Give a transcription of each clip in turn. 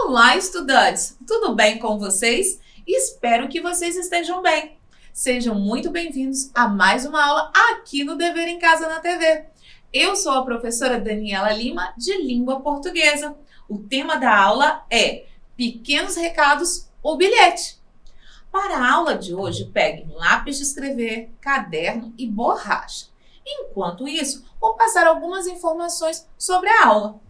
Olá, estudantes! Tudo bem com vocês? Espero que vocês estejam bem. Sejam muito bem-vindos a mais uma aula aqui no Dever em Casa na TV. Eu sou a professora Daniela Lima, de Língua Portuguesa. O tema da aula é Pequenos Recados, o bilhete. Para a aula de hoje, pegue lápis de escrever, caderno e borracha. Enquanto isso, vou passar algumas informações sobre a aula.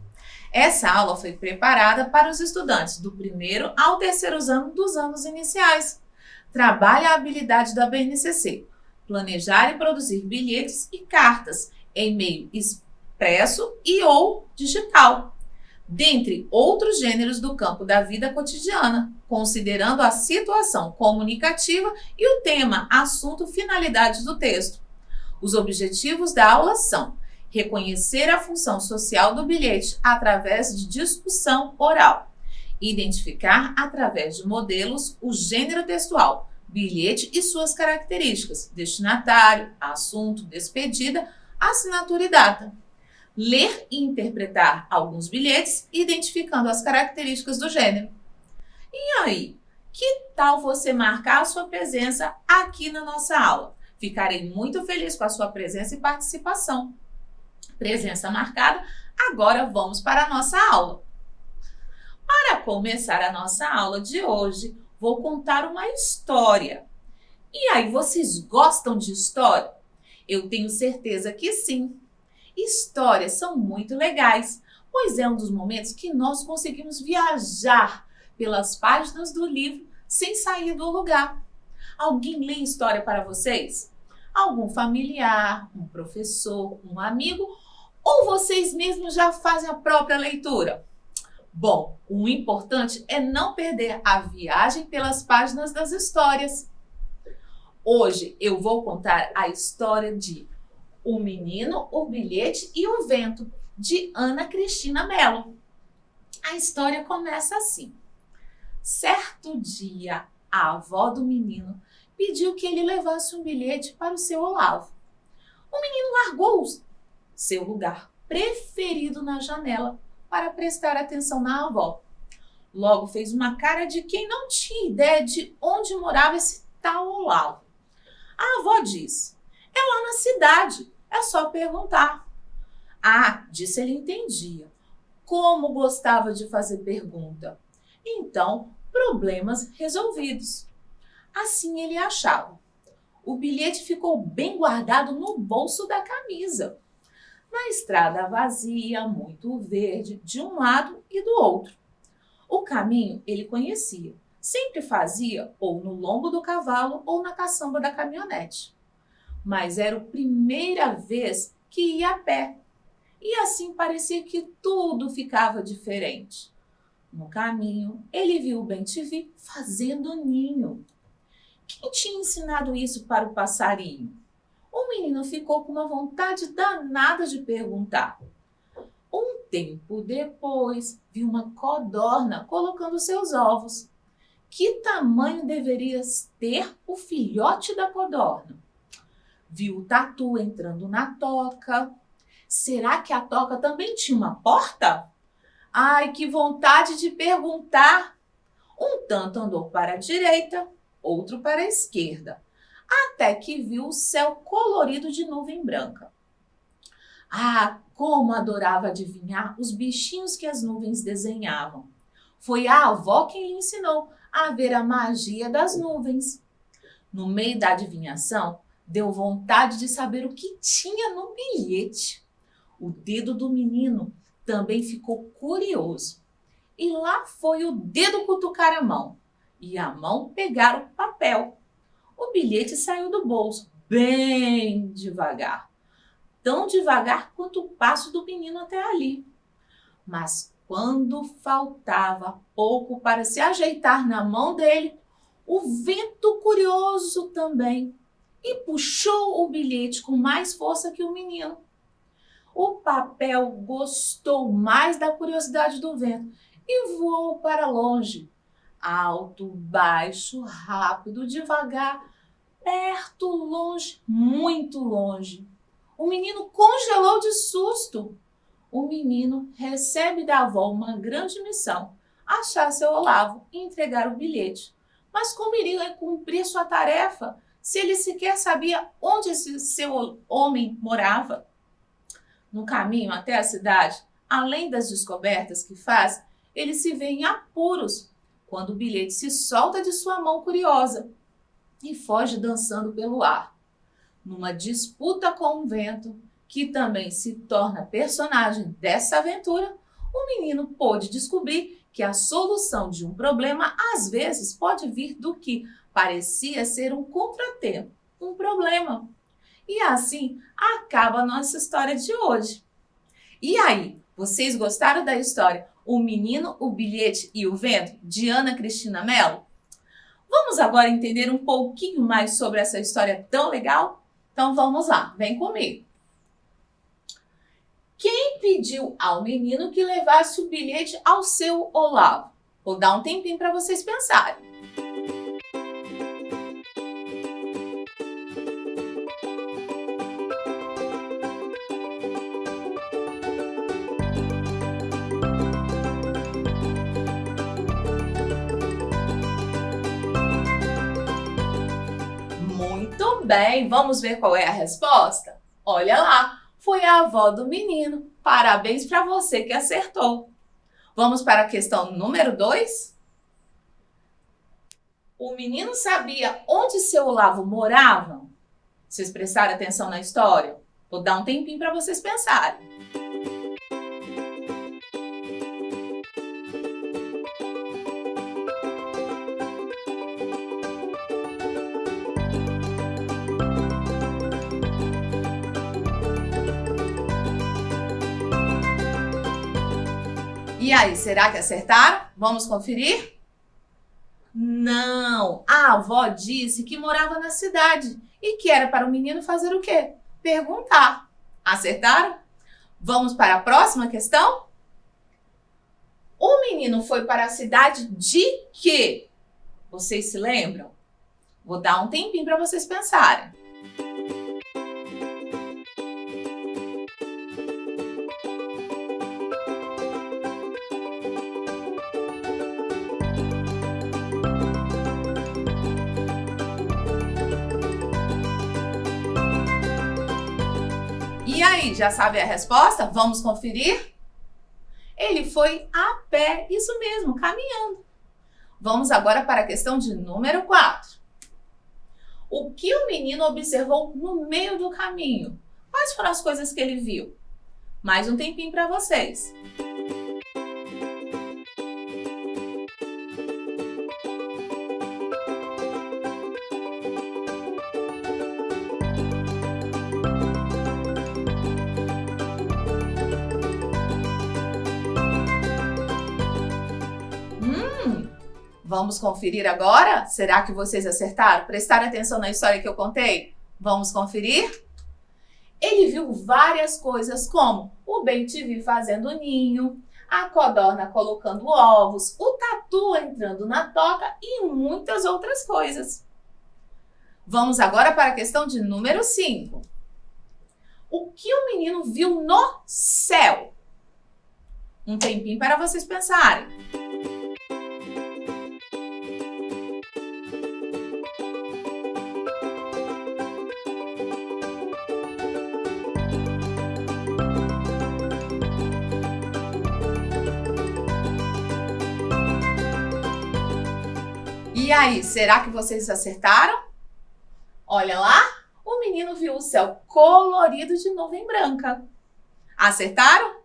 Essa aula foi preparada para os estudantes do primeiro ao terceiro ano dos anos iniciais. Trabalha a habilidade da BNCC, planejar e produzir bilhetes e cartas em meio expresso e ou digital, dentre outros gêneros do campo da vida cotidiana, considerando a situação comunicativa e o tema, assunto, finalidade do texto. Os objetivos da aula são reconhecer a função social do bilhete através de discussão oral, identificar através de modelos o gênero textual, bilhete e suas características, destinatário, assunto, despedida, assinatura e data. Ler e interpretar alguns bilhetes, identificando as características do gênero. E aí, que tal você marcar a sua presença aqui na nossa aula? Ficarei muito feliz com a sua presença e participação. Presença marcada, agora vamos para a nossa aula. Para começar a nossa aula de hoje, vou contar uma história. E aí, vocês gostam de história? Eu tenho certeza que sim. Histórias são muito legais, pois é um dos momentos que nós conseguimos viajar pelas páginas do livro sem sair do lugar. Alguém lê história para vocês? Algum familiar, um professor, um amigo? Ou vocês mesmos já fazem a própria leitura? Bom, o importante é não perder a viagem pelas páginas das histórias. Hoje eu vou contar a história de O Menino, o Bilhete e o Vento, de Ana Cristina Mello. A história começa assim. Certo dia, a avó do menino pediu que ele levasse um bilhete para o seu Olavo. O menino largou seu lugar preferido na janela para prestar atenção na avó. Logo fez uma cara de quem não tinha ideia de onde morava esse tal Olavo. A avó disse: "É lá na cidade, é só perguntar." Ah, disse ele entendia. Como gostava de fazer pergunta. Então, problemas resolvidos. Assim ele achava. O bilhete ficou bem guardado no bolso da camisa. Na estrada vazia, muito verde, de um lado e do outro. O caminho ele conhecia. Sempre fazia ou no lombo do cavalo ou na caçamba da caminhonete. Mas era a primeira vez que ia a pé. E assim parecia que tudo ficava diferente. No caminho, ele viu o bem-te-vi fazendo ninho. Quem tinha ensinado isso para o passarinho? O menino ficou com uma vontade danada de perguntar. Um tempo depois, viu uma codorna colocando seus ovos. Que tamanho deveria ter o filhote da codorna? Viu o tatu entrando na toca. Será que a toca também tinha uma porta? Ai, que vontade de perguntar! Um tanto andou para a direita, outro para a esquerda, até que viu o céu colorido de nuvem branca. Ah, como adorava adivinhar os bichinhos que as nuvens desenhavam. Foi a avó quem lhe ensinou a ver a magia das nuvens. No meio da adivinhação, deu vontade de saber o que tinha no bilhete. O dedo do menino também ficou curioso. E lá foi o dedo cutucar a mão e a mão pegar o papel. O bilhete saiu do bolso, bem devagar. Tão devagar quanto o passo do menino até ali. Mas quando faltava pouco para se ajeitar na mão dele, o vento curioso também, e puxou o bilhete com mais força que o menino. O papel gostou mais da curiosidade do vento e voou para longe. Alto, baixo, rápido, devagar, perto, longe, muito longe. O menino congelou de susto. O menino recebe da avó uma grande missão: achar seu Olavo e entregar o bilhete. Mas como iria cumprir sua tarefa se ele sequer sabia onde esse seu homem morava? No caminho até a cidade, além das descobertas que faz, ele se vê em apuros quando o bilhete se solta de sua mão curiosa e foge dançando pelo ar. Numa disputa com o vento, que também se torna personagem dessa aventura, o menino pôde descobrir que a solução de um problema às vezes pode vir do que parecia ser um contratempo, um problema. E assim acaba a nossa história de hoje. E aí, vocês gostaram da história O Menino, o Bilhete e o Vento, de Ana Cristina Mello? Vamos agora entender um pouquinho mais sobre essa história tão legal? Então vamos lá, vem comigo. Quem pediu ao menino que levasse o bilhete ao seu Olavo? Vou dar um tempinho para vocês pensarem. Muito bem, vamos ver qual é a resposta? Olha lá, foi a avó do menino. Parabéns para você que acertou. Vamos para a questão número 2? O menino sabia onde seu Olavo morava? Vocês prestaram atenção na história? Vou dar um tempinho para vocês pensarem. E aí, será que acertaram? Vamos conferir? Não! A avó disse que morava na cidade e que era para o menino fazer o quê? Perguntar. Acertaram? Vamos para a próxima questão? O menino foi para a cidade de quê? Vocês se lembram? Vou dar um tempinho para vocês pensarem. E aí, já sabe a resposta? Vamos conferir? Ele foi a pé, isso mesmo, caminhando. Vamos agora para a questão de número 4. O que o menino observou no meio do caminho? Quais foram as coisas que ele viu? Mais um tempinho para vocês. Vamos conferir agora? Será que vocês acertaram? Prestaram atenção na história que eu contei? Vamos conferir? Ele viu várias coisas como o bem-te-vi fazendo ninho, a codorna colocando ovos, o tatu entrando na toca e muitas outras coisas. Vamos agora para a questão de número 5. O que o menino viu no céu? Um tempinho para vocês pensarem. E aí, será que vocês acertaram? Olha lá, o menino viu o céu colorido de nuvem branca. Acertaram?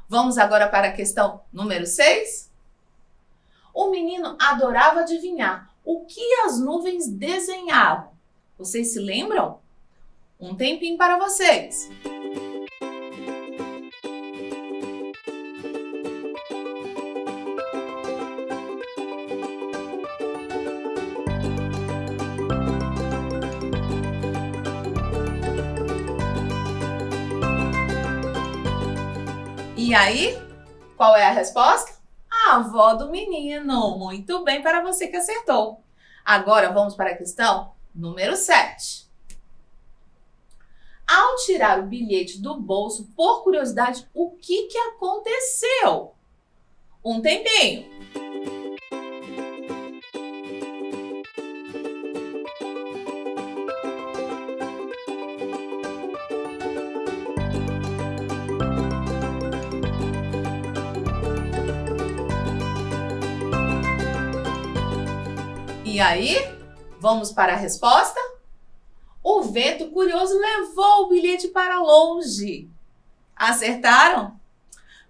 Vamos agora para a questão número 6. O menino adorava adivinhar o que as nuvens desenhavam. Vocês se lembram? Um tempinho para vocês. E aí, qual é a resposta? A avó do menino. Muito bem para você que acertou. Agora vamos para a questão número 7. Ao tirar o bilhete do bolso, por curiosidade, o que aconteceu? Um tempinho. E aí, vamos para a resposta? O vento curioso levou o bilhete para longe. Acertaram?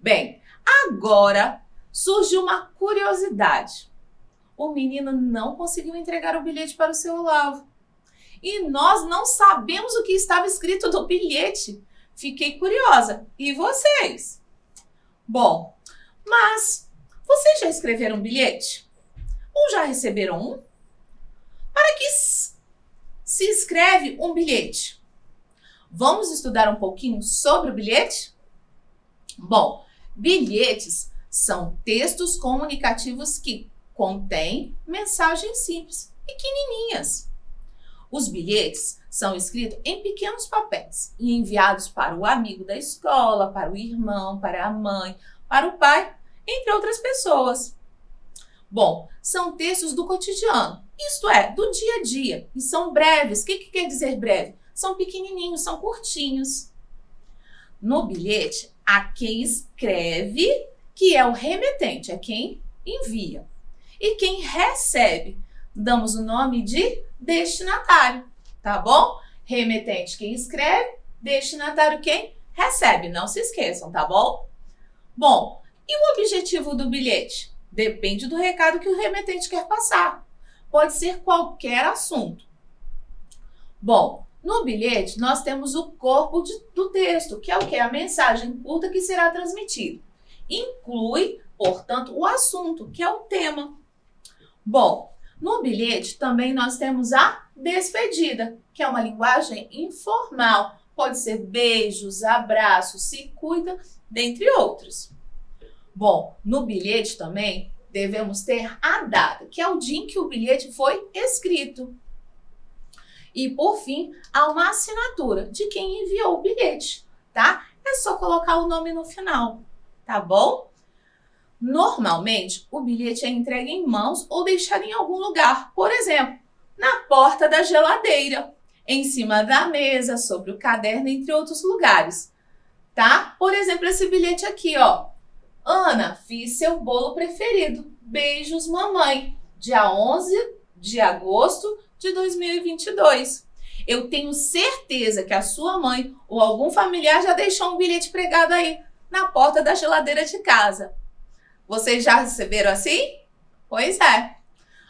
Bem, agora surgiu uma curiosidade. O menino não conseguiu entregar o bilhete para o seu Olavo. E nós não sabemos o que estava escrito no bilhete. Fiquei curiosa. E vocês? Bom, mas vocês já escreveram um bilhete? Ou já receberam um? Para que se escreve um bilhete? Vamos estudar um pouquinho sobre o bilhete? Bom, bilhetes são textos comunicativos que contêm mensagens simples, pequenininhas. Os bilhetes são escritos em pequenos papéis e enviados para o amigo da escola, para o irmão, para a mãe, para o pai, entre outras pessoas. Bom, são textos do cotidiano, isto é, do dia a dia, e são breves. O que quer dizer breve? São pequenininhos, são curtinhos. No bilhete, há quem escreve, que é o remetente, é quem envia. E quem recebe, damos o nome de destinatário, tá bom? Remetente quem escreve, destinatário quem recebe, não se esqueçam, tá bom? Bom, e o objetivo do bilhete? Depende do recado que o remetente quer passar. Pode ser qualquer assunto. Bom, no bilhete nós temos o corpo do texto, que é o que? A mensagem curta que será transmitida. Inclui, portanto, o assunto, que é o tema. Bom, no bilhete também nós temos a despedida, que é uma linguagem informal. Pode ser beijos, abraços, se cuida, dentre outros. Bom, no bilhete também devemos ter a data, que é o dia em que o bilhete foi escrito. E, por fim, há uma assinatura de quem enviou o bilhete, tá? É só colocar o nome no final, tá bom? Normalmente, o bilhete é entregue em mãos ou deixado em algum lugar. Por exemplo, na porta da geladeira, em cima da mesa, sobre o caderno, entre outros lugares, tá? Por exemplo, esse bilhete aqui, ó. Ana, fiz seu bolo preferido. Beijos, mamãe. Dia 11 de agosto de 2022. Eu tenho certeza que a sua mãe ou algum familiar já deixou um bilhete pregado aí na porta da geladeira de casa. Vocês já receberam assim? Pois é.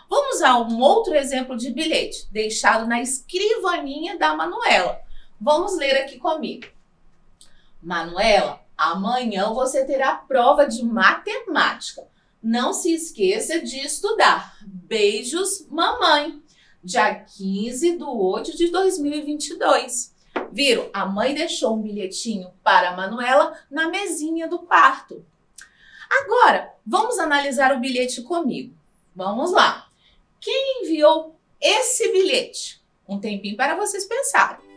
Vamos a um outro exemplo de bilhete deixado na escrivaninha da Manuela. Vamos ler aqui comigo. Manuela, amanhã você terá prova de matemática. Não se esqueça de estudar. Beijos, mamãe. Dia 15 de 8 de 2022. Viram? A mãe deixou um bilhetinho para a Manuela na mesinha do quarto. Agora, vamos analisar o bilhete comigo. Vamos lá. Quem enviou esse bilhete? Um tempinho para vocês pensarem.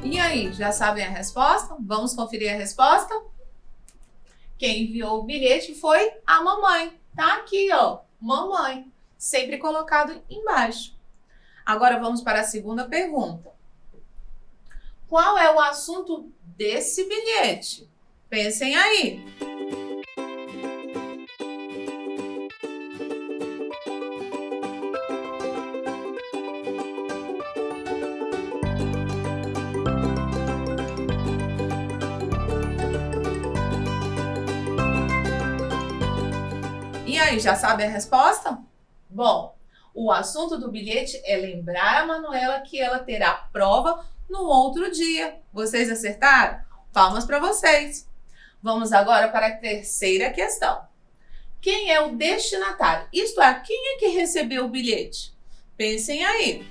E aí, já sabem a resposta? Vamos conferir a resposta? Quem enviou o bilhete foi a mamãe. Tá aqui, ó, mamãe, sempre colocado embaixo. Agora vamos para a segunda pergunta. Qual é o assunto desse bilhete? Pensem aí. E aí, já sabe a resposta? Bom, o assunto do bilhete é lembrar a Manuela que ela terá prova no outro dia. Vocês acertaram? Palmas para vocês. Vamos agora para a terceira questão. Quem é o destinatário? Isto é, quem é que recebeu o bilhete? Pensem aí.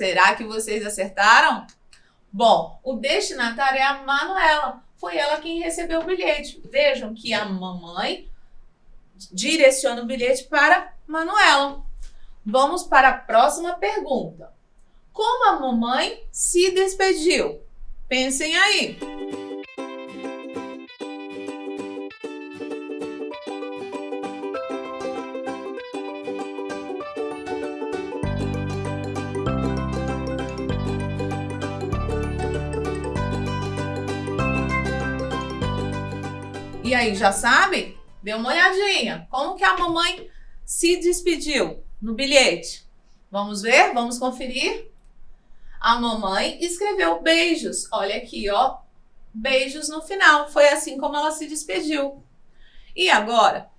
Será que vocês acertaram? Bom, o destinatário é a Manuela. foi ela quem recebeu o bilhete. Vejam que a mamãe direciona o bilhete para Manuela. Vamos para a próxima pergunta. Como a mamãe se despediu? Pensem aí. E aí, já sabem? Dê uma olhadinha. Como que a mamãe se despediu no bilhete? Vamos ver? Vamos conferir? A mamãe escreveu beijos. Olha aqui, ó. Beijos no final. Foi assim como ela se despediu. E agora,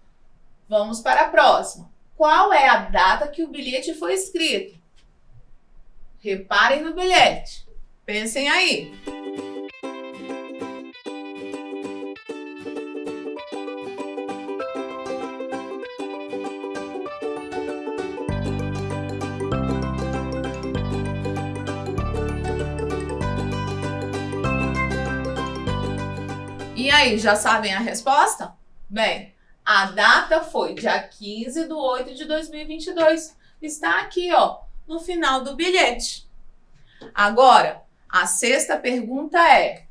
vamos para a próxima. Qual é a data que o bilhete foi escrito? Reparem no bilhete. Pensem aí. E aí, já sabem a resposta? Bem, a data foi dia 15/8/2022. Está aqui, ó, no final do bilhete. Agora, a sexta pergunta é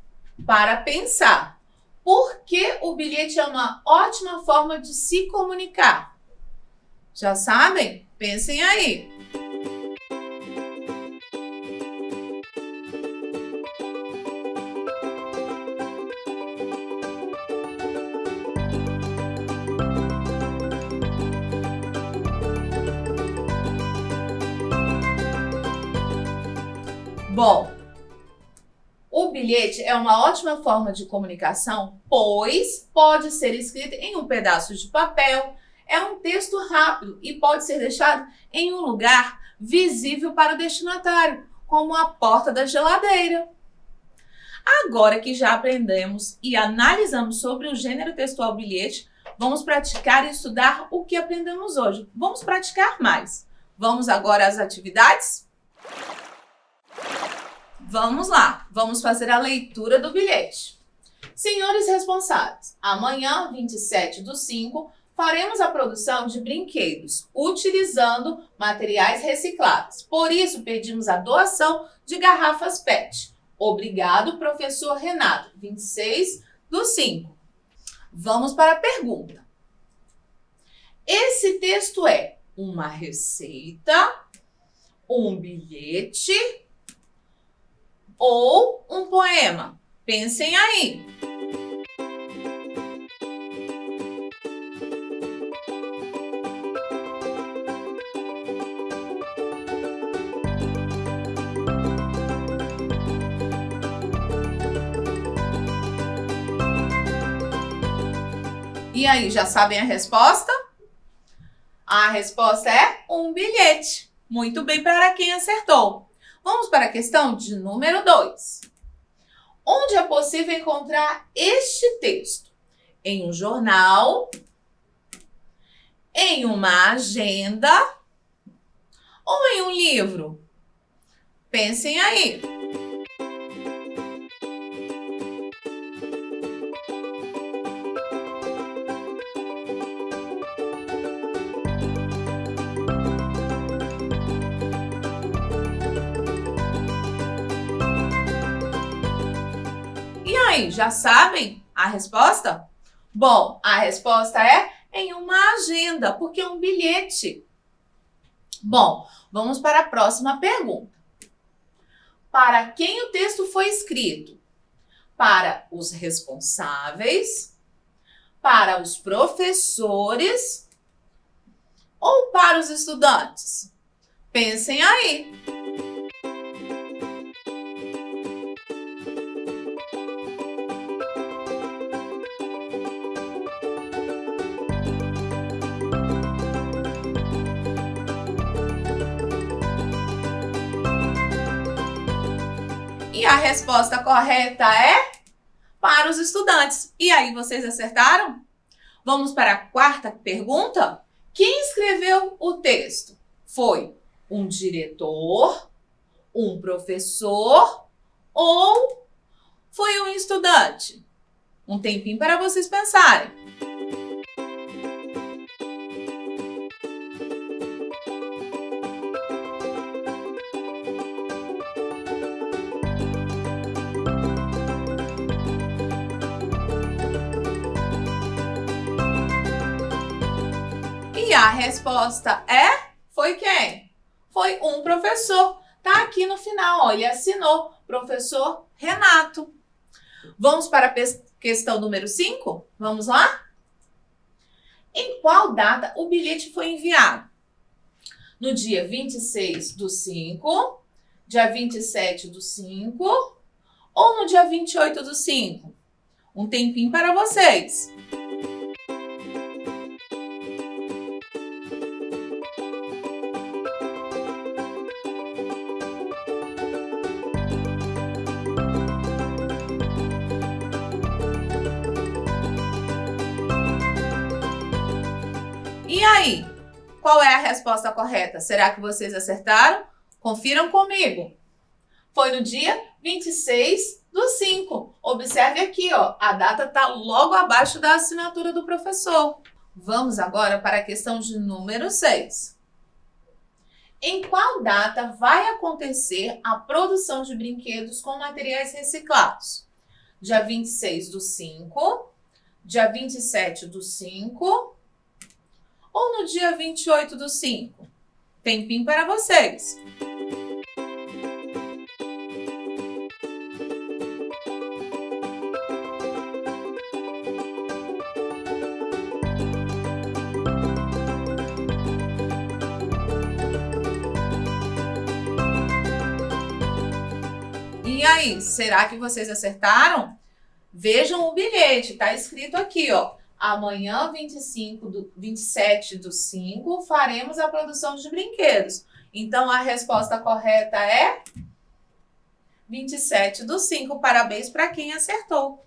para pensar. Por que o bilhete é uma ótima forma de se comunicar? Já sabem? Pensem aí. Bom, o bilhete é uma ótima forma de comunicação, pois pode ser escrito em um pedaço de papel, é um texto rápido e pode ser deixado em um lugar visível para o destinatário, como a porta da geladeira. Agora que já aprendemos e analisamos sobre o gênero textual bilhete, vamos praticar e estudar o que aprendemos hoje. Vamos praticar mais. Vamos agora às atividades? Vamos lá, vamos fazer a leitura do bilhete. Senhores responsáveis, amanhã, 27/5, faremos a produção de brinquedos utilizando materiais recicláveis. Por isso, pedimos a doação de garrafas PET. Obrigado, professor Renato, 26/5. Vamos para a pergunta. Esse texto é uma receita, um bilhete ou um poema? Pensem aí. E aí, já sabem a resposta? A resposta é um bilhete. Muito bem para quem acertou. Vamos para a questão de número 2. Onde é possível encontrar este texto? Em um jornal, em uma agenda ou em um livro? Pensem aí. E aí, já sabem a resposta? Bom, a resposta é em uma agenda, porque é um bilhete. Bom, vamos para a próxima pergunta. Para quem o texto foi escrito? Para os responsáveis, para os professores ou para os estudantes? Pensem aí. E a resposta correta é para os estudantes. E aí, vocês acertaram? Vamos para a quarta pergunta? Quem escreveu o texto? Foi um diretor, um professor ou foi um estudante? Um tempinho para vocês pensarem. E a resposta foi quem? Foi um professor. Tá aqui no final, ó, ele assinou, professor Renato. Vamos para a questão número 5? Vamos lá? Em qual data o bilhete foi enviado? No dia 26/5, dia 27/5 ou no dia 28/5? Um tempinho para vocês. E aí, qual é a resposta correta? Será que vocês acertaram? Confiram comigo. Foi no dia 26/5. Observe aqui, ó, a data está logo abaixo da assinatura do professor. Vamos agora para a questão de número 6. Em qual data vai acontecer a produção de brinquedos com materiais reciclados? Dia 26/5, dia 27/5 ou no dia 28/5? Tempinho para vocês. E aí, será que vocês acertaram? Vejam o bilhete, tá escrito aqui, ó. Amanhã, 27/5, faremos a produção de brinquedos. Então, a resposta correta é 27/5. Parabéns para quem acertou.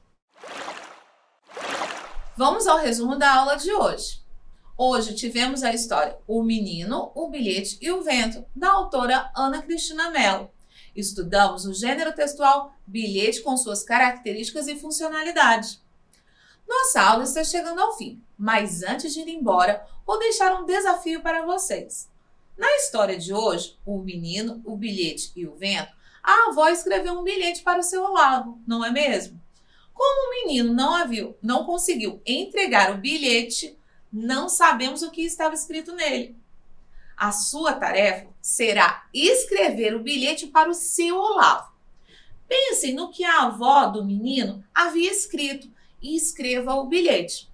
Vamos ao resumo da aula de hoje. Hoje tivemos a história O Menino, o Bilhete e o Vento, da autora Ana Cristina Mello. Estudamos o gênero textual bilhete com suas características e funcionalidade. Nossa aula está chegando ao fim, mas antes de ir embora, vou deixar um desafio para vocês. Na história de hoje, O Menino, o Bilhete e o Vento, a avó escreveu um bilhete para o seu Olavo, não é mesmo? Como o menino não conseguiu entregar o bilhete, não sabemos o que estava escrito nele. A sua tarefa será escrever o bilhete para o seu Olavo. Pensem no que a avó do menino havia escrito e escreva o bilhete.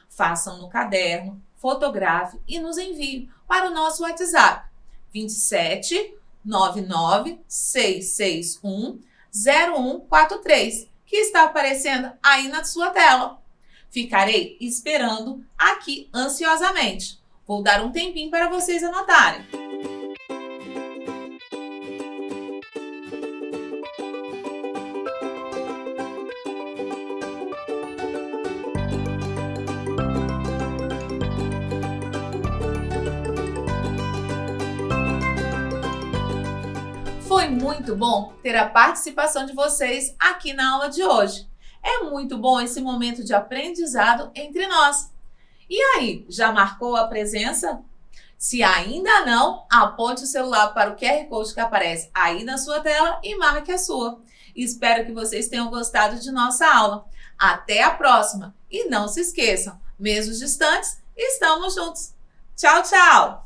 Façam no caderno, fotografe e nos envie para o nosso WhatsApp 27 99 661 0143, que está aparecendo aí na sua tela. Ficarei esperando aqui ansiosamente. Vou dar um tempinho para vocês anotarem. Foi muito bom ter a participação de vocês aqui na aula de hoje. É muito bom esse momento de aprendizado entre nós. E aí, já marcou a presença? Se ainda não, aponte o celular para o QR Code que aparece aí na sua tela e marque a sua. Espero que vocês tenham gostado de nossa aula. Até a próxima! E não se esqueçam, mesmo distantes, estamos juntos. Tchau, tchau!